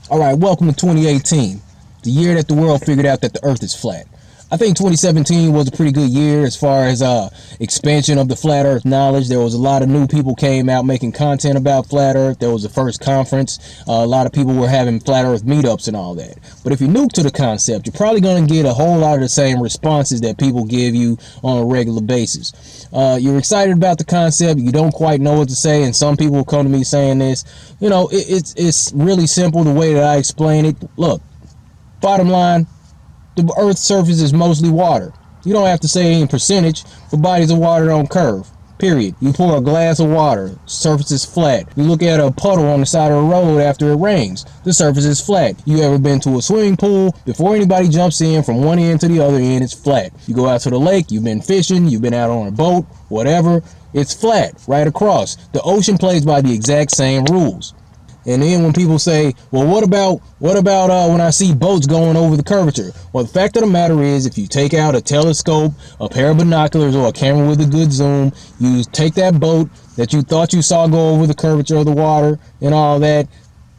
All right, welcome to 2018, the year that the world figured out that the Earth is flat. I think 2017 was a pretty good year as far as expansion of the flat Earth knowledge. There was a lot of new people came out making content about flat Earth. There was the first conference. A lot of people were having flat Earth meetups and all that. But if you're new to the concept, you're probably going to get a whole lot of the same responses that people give you on a regular basis. You're excited about the concept. You don't quite know what to say, and some people will come to me saying this. You know, it's really simple the way that I explain it. Look, bottom line, the Earth's surface is mostly water. You don't have to say any percentage, but bodies of water don't curve. Period. You pour a glass of water, surface is flat. You look at a puddle on the side of the road after it rains, the surface is flat. You ever been to a swimming pool? Before anybody jumps in from one end to the other end, it's flat. You go out to the lake, you've been fishing, you've been out on a boat, whatever, it's flat, right across. The ocean plays by the exact same rules. And then when people say, well, what about when I see boats going over the curvature? Well, the fact of the matter is, if you take out a telescope, a pair of binoculars, or a camera with a good zoom, you take that boat that you thought you saw go over the curvature of the water and all that,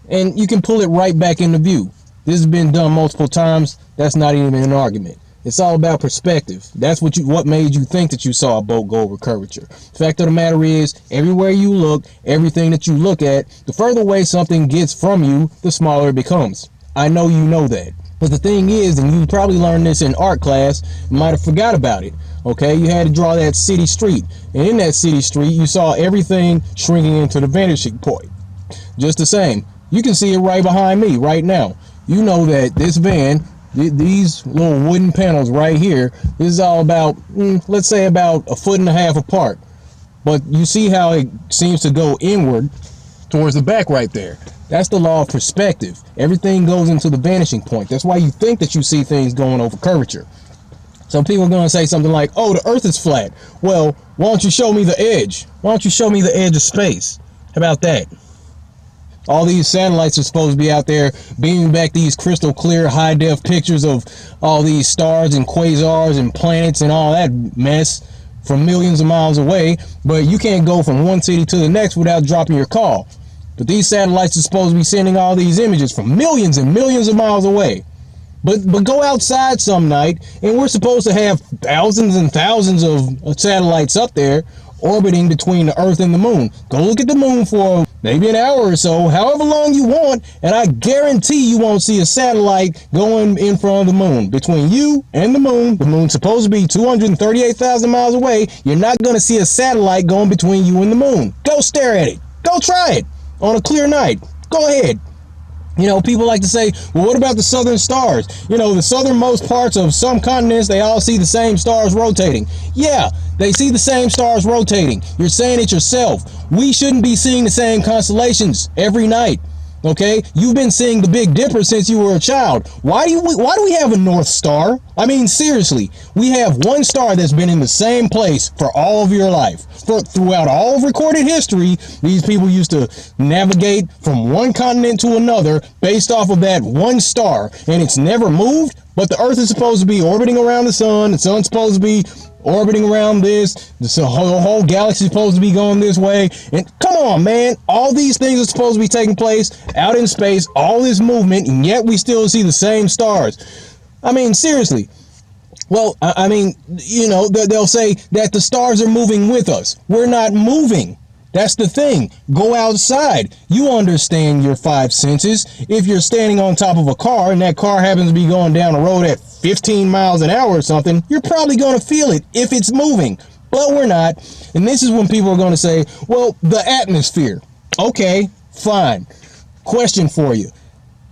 and you can pull it right back into view. This has been done multiple times. That's not even an argument. It's all about perspective. That's what made you think that you saw a boat go over curvature. The fact of the matter is, everywhere you look, everything that you look at, the further away something gets from you, the smaller it becomes. I know you know that. But the thing is, and you probably learned this in art class, you might have forgot about it. Okay, you had to draw that city street. And in that city street, you saw everything shrinking into the vanishing point. Just the same. You can see it right behind me right now. You know that this van, these little wooden panels right here, this is all about, let's say about 1.5 feet apart. But you see how it seems to go inward towards the back right there. That's the law of perspective. Everything goes into the vanishing point. That's why you think that you see things going over curvature. So people are going to say something like, oh, the Earth is flat. Well, why don't you show me the edge? Why don't you show me the edge of space? How about that? All these satellites are supposed to be out there beaming back these crystal clear high-def pictures of all these stars and quasars and planets and all that mess from millions of miles away, but you can't go from one city to the next without dropping your call. But these satellites are supposed to be sending all these images from millions and millions of miles away. But go outside some night, and we're supposed to have thousands and thousands of satellites up there orbiting between the Earth and the moon. Go look at the moon for maybe an hour or so, however long you want, and I guarantee you won't see a satellite going in front of the moon. Between you and the moon's supposed to be 238,000 miles away. You're not going to see a satellite going between you and the moon. Go stare at it. Go try it on a clear night. Go ahead. You know, people like to say, well, what about the southern stars? You know, the southernmost parts of some continents, they all see the same stars rotating. Yeah, they see the same stars rotating. You're saying it yourself. We shouldn't be seeing the same constellations every night. Okay, you've been seeing the Big Dipper since you were a child. Why do we have a North Star? I mean, seriously, we have one star that's been in the same place for all of your life. Throughout all of recorded history, these people used to navigate from one continent to another based off of that one star, and it's never moved. But the Earth is supposed to be orbiting around the sun's supposed to be orbiting around this. The whole galaxy is supposed to be going this way. And come on, man, all these things are supposed to be taking place out in space, all this movement, and yet we still see the same stars. I mean, seriously. Well, I mean, you know, they'll say that the stars are moving with us. We're not moving. That's the thing. Go outside. You understand your five senses. If you're standing on top of a car and that car happens to be going down the road at 15 miles an hour or something, you're probably going to feel it if it's moving. But we're not. And this is when people are going to say, well, the atmosphere. Okay, fine. Question for you.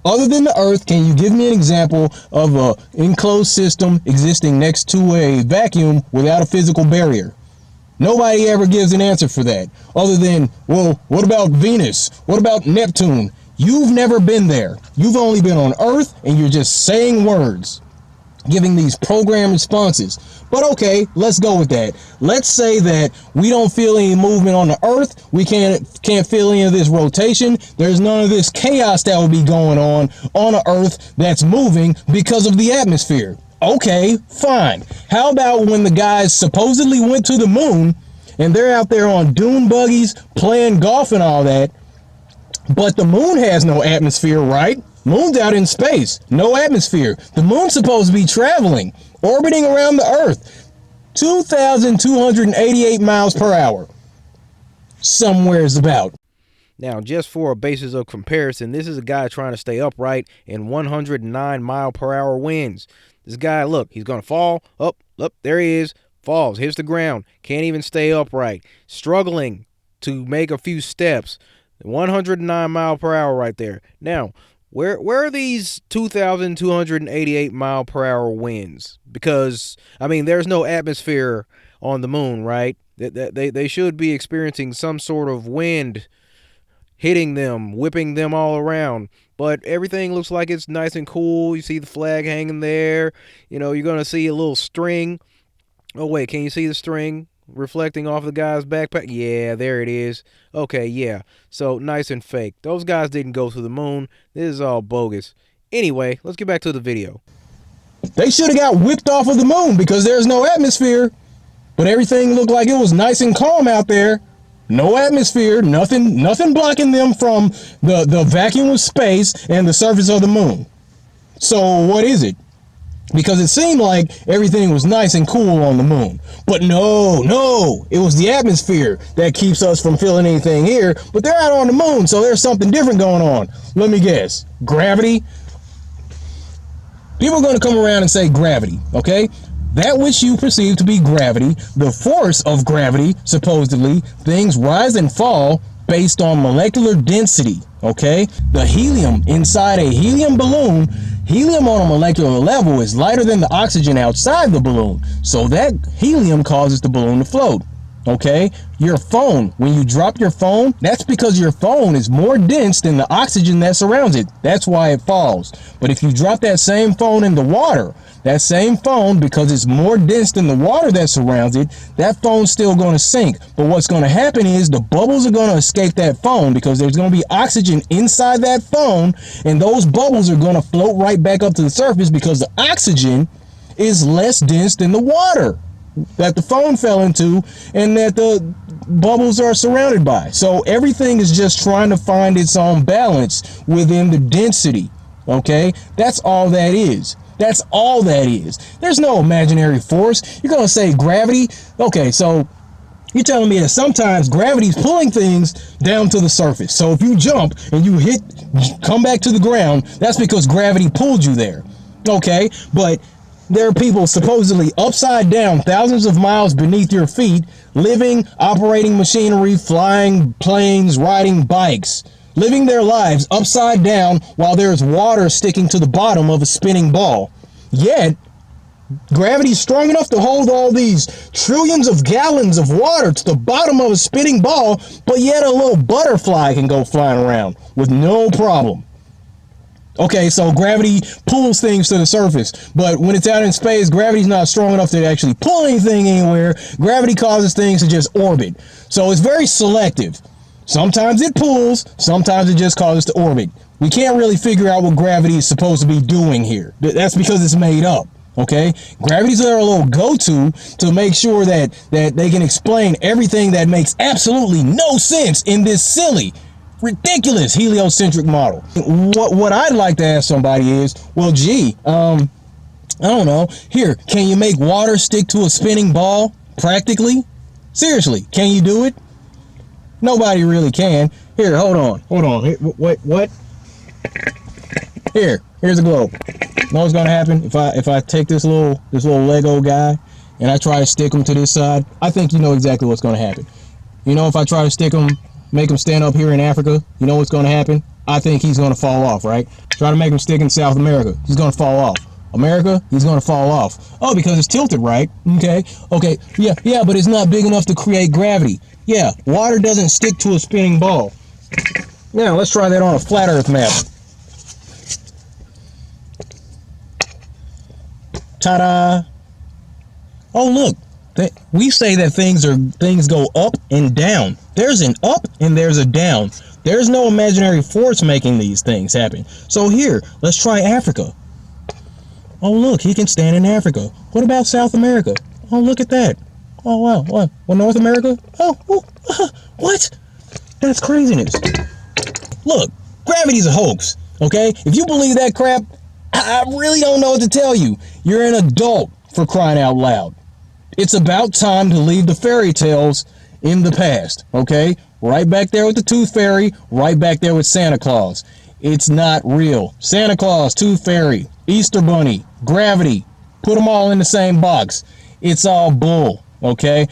Other than the Earth, can you give me an example of an enclosed system existing next to a vacuum without a physical barrier? Nobody ever gives an answer for that, other than, well, what about Venus? What about Neptune? You've never been there. You've only been on Earth, and you're just saying words, giving these programmed responses. But okay, let's go with that. Let's say that we don't feel any movement on the Earth. We can't feel any of this rotation. There's none of this chaos that will be going on the Earth that's moving because of the atmosphere. Okay, fine. How about when the guys supposedly went to the moon and they're out there on dune buggies playing golf and all that, but the moon has no atmosphere, right? Moon's out in space. No atmosphere. The moon's supposed to be traveling, orbiting around the Earth. 2,288 miles per hour. Somewhere's about. Now, just for a basis of comparison, this is a guy trying to stay upright in 109 mile per hour winds. This guy, look, he's going to fall. Up, there he is. Falls, hits the ground. Can't even stay upright. Struggling to make a few steps. 109 mile per hour right there. Now, where are these 2,288 mile per hour winds? Because, I mean, there's no atmosphere on the moon, right? They should be experiencing some sort of wind hitting them, whipping them all around. But everything looks like it's nice and cool. You see the flag hanging there. You know, you're going to see a little string. Oh, wait, can you see the string reflecting off the guy's backpack? Yeah, there it is. Okay, yeah. So nice and fake. Those guys didn't go to the moon. This is all bogus. Anyway, let's get back to the video. They should have got whipped off of the moon because there's no atmosphere. But everything looked like it was nice and calm out there. No atmosphere, nothing blocking them from the vacuum of space and the surface of the moon. So what is it? Because it seemed like everything was nice and cool on the moon. But no, it was the atmosphere that keeps us from feeling anything here. But they're out on the moon, so there's something different going on. Let me guess. Gravity? People are going to come around and say gravity, okay? That which you perceive to be gravity, the force of gravity, supposedly, things rise and fall based on molecular density, okay? The helium inside a helium balloon, helium on a molecular level is lighter than the oxygen outside the balloon. So that helium causes the balloon to float, okay? Your phone, when you drop your phone, that's because your phone is more dense than the oxygen that surrounds it. That's why it falls. But if you drop that same phone in the water, that same phone, because it's more dense than the water that surrounds it, that phone's still going to sink. But what's going to happen is the bubbles are going to escape that phone because there's going to be oxygen inside that phone, and those bubbles are going to float right back up to the surface because the oxygen is less dense than the water that the phone fell into and that the bubbles are surrounded by. So everything is just trying to find its own balance within the density, okay? That's all that is. That's all that is. There's no imaginary force. You're going to say gravity? Okay, so you're telling me that sometimes gravity's pulling things down to the surface. So if you jump and you come back to the ground, that's because gravity pulled you there. Okay, but there are people supposedly upside down, thousands of miles beneath your feet, living, operating machinery, flying planes, riding bikes, living their lives upside down while there's water sticking to the bottom of a spinning ball. Yet, gravity's strong enough to hold all these trillions of gallons of water to the bottom of a spinning ball, but yet a little butterfly can go flying around with no problem. Okay, so gravity pulls things to the surface, but when it's out in space, gravity's not strong enough to actually pull anything anywhere. Gravity causes things to just orbit. So it's very selective. Sometimes it pulls, sometimes it just causes to orbit. We can't really figure out what gravity is supposed to be doing here. That's because it's made up, okay? Gravity's their little go-to to make sure that they can explain everything that makes absolutely no sense in this silly, ridiculous heliocentric model. What I'd like to ask somebody is, well, gee, I don't know. Here, can you make water stick to a spinning ball? Practically? Seriously, can you do it? Nobody really can. Here, hold on. Here, what? Here's a globe. You know what's gonna happen if I take this little Lego guy and I try to stick him to this side? I think you know exactly what's gonna happen. You know, if I try to stick him, make him stand up here in Africa, you know what's gonna happen? I think he's gonna fall off, right? Try to make him stick in South America, he's gonna fall off. America, he's gonna fall off. Oh, because it's tilted, right? Okay, yeah, but it's not big enough to create gravity. Yeah, water doesn't stick to a spinning ball. Now, let's try that on a flat earth map. Ta-da! Oh, look. We say that things go up and down. There's an up and there's a down. There's no imaginary force making these things happen. So here, let's try Africa. Oh, look, he can stand in Africa. What about South America? Oh, look at that. Oh, wow. What? Well, North America? What? That's craziness. Look, gravity's a hoax. Okay? If you believe that crap, I really don't know what to tell you. You're an adult, for crying out loud. It's about time to leave the fairy tales in the past, okay? Right back there with the Tooth Fairy, right back there with Santa Claus. It's not real. Santa Claus, Tooth Fairy, Easter Bunny, gravity, put them all in the same box. It's all bull, okay?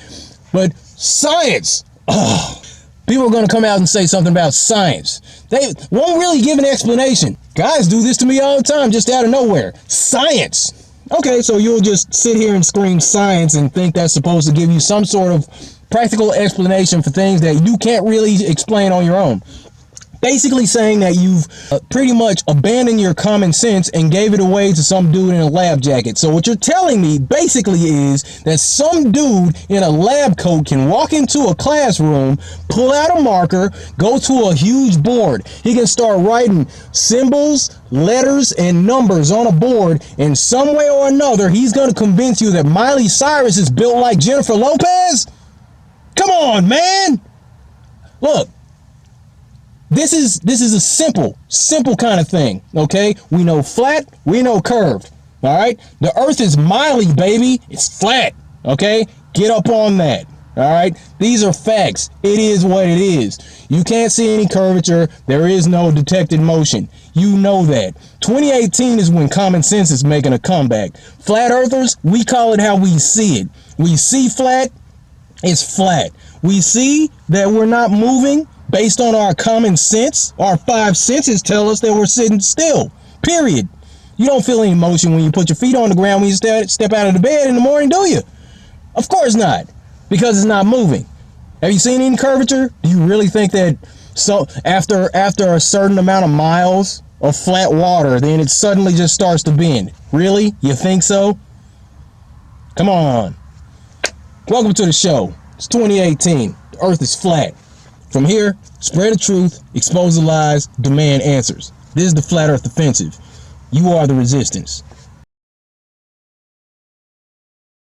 But science, people are going to come out and say something about science. They won't really give an explanation. Guys do this to me all the time, just out of nowhere. Science. Okay, so you'll just sit here and scream science and think that's supposed to give you some sort of practical explanation for things that you can't really explain on your own. Basically saying that you've pretty much abandoned your common sense and gave it away to some dude in a lab jacket. So what you're telling me basically is that some dude in a lab coat can walk into a classroom, pull out a marker, go to a huge board. He can start writing symbols, letters, and numbers on a board. In some way or another, he's going to convince you that Miley Cyrus is built like Jennifer Lopez? Come on, man. Look. This is a simple kind of thing, okay? We know flat, we know curved, all right? The earth is Miley, baby. It's flat, okay? Get up on that, all right? These are facts. It is what it is. You can't see any curvature. There is no detected motion. You know that. 2018 is when common sense is making a comeback. Flat earthers, we call it how we see it. We see flat, it's flat. We see that we're not moving. Based on our common sense, our five senses tell us that we're sitting still, period. You don't feel any motion when you put your feet on the ground when you step out of the bed in the morning, do you? Of course not, because it's not moving. Have you seen any curvature? Do you really think that after a certain amount of miles of flat water, then it suddenly just starts to bend? Really? You think so? Come on. Welcome to the show. It's 2018. The earth is flat. From here, spread the truth, expose the lies, demand answers. This is the Flat Earth Offensive. You are the resistance.